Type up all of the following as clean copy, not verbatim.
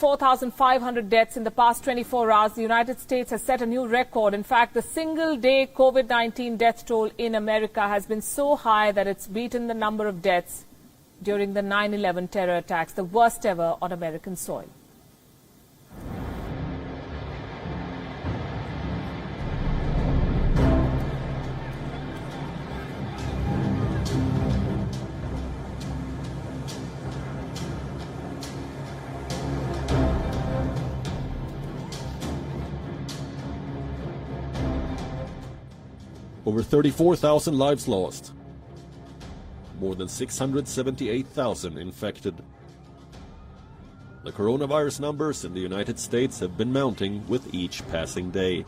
4,500 deaths in the past 24 hours. The United States has set a new record. In fact, the single-day COVID-19 death toll in America has been so high that it's beaten the number of deaths during the 9/11 terror attacks, the worst ever on American soil. Over 34,000 lives lost. More than 678,000 infected. The coronavirus numbers in the United States have been mounting with each passing day.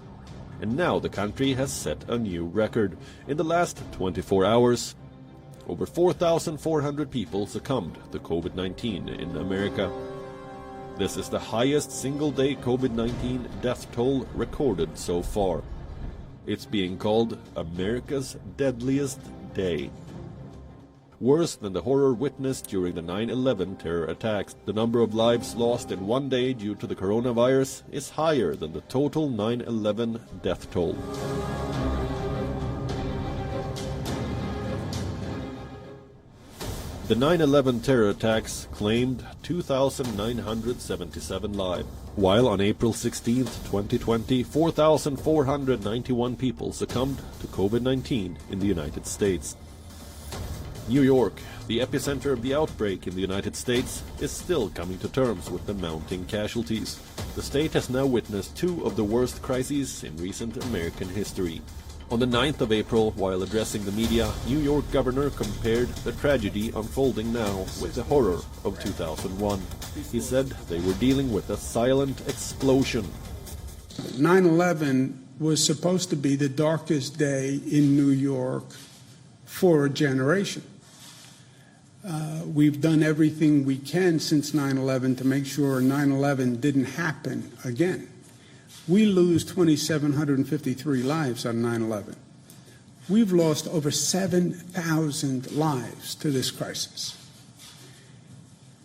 And now the country has set a new record. In the last 24 hours, over 4,400 people succumbed to COVID-19 in America. This is the highest single-day COVID-19 death toll recorded so far. It's being called America's deadliest day. Worse than the horror witnessed during the 9/11 terror attacks, the number of lives lost in one day due to the coronavirus is higher than the total 9/11 death toll. The 9/11 terror attacks claimed 2,977 lives, while on April 16, 2020, 4,491 people succumbed to COVID-19 in the United States. New York, the epicenter of the outbreak in the United States, is still coming to terms with the mounting casualties. The state has now witnessed two of the worst crises in recent American history. On the 9th of April, while addressing the media, New York governor compared the tragedy unfolding now with the horror of 2001. He said they were dealing with a silent explosion. 9/11 was supposed to be the darkest day in New York for a generation. We've done everything we can since 9/11 to make sure 9/11 didn't happen again. We lose 2,753 lives on 9/11. We've lost over 7,000 lives to this crisis.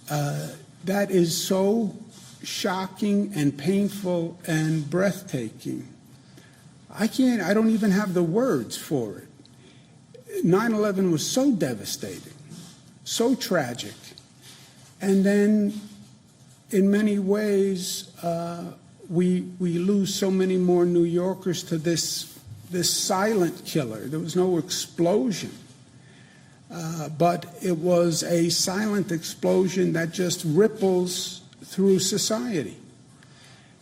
That is so shocking and painful and breathtaking. I don't even have the words for it. 9/11 was so devastating, so tragic, and then in many ways, we lose so many more New Yorkers to this silent killer. There was no explosion, but it was a silent explosion that just ripples through society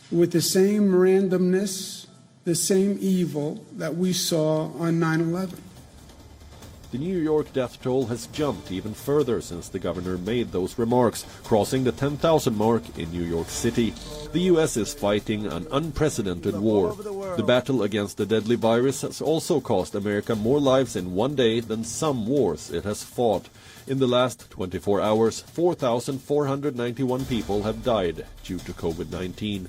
with the same randomness, the same evil that we saw on 9/11. The New York death toll has jumped even further since the governor made those remarks, crossing the 10,000 mark in New York City. The U.S. is fighting an unprecedented war. The battle against the deadly virus has also cost America more lives in one day than some wars it has fought. In the last 24 hours, 4,491 people have died due to COVID-19.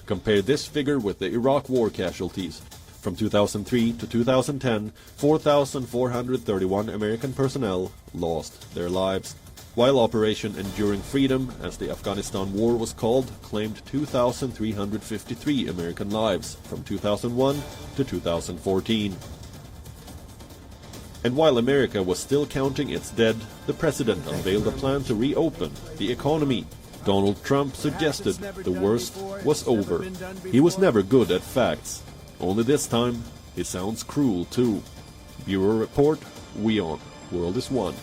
Compare this figure with the Iraq war casualties. From 2003 to 2010, 4,431 American personnel lost their lives, while Operation Enduring Freedom, as the Afghanistan war was called, claimed 2,353 American lives from 2001 to 2014. And while America was still counting its dead, the president unveiled a plan to reopen the economy. Donald Trump suggested the worst was over. He was never good at facts. Only this time, he sounds cruel too. Bureau Report, WION, World is One.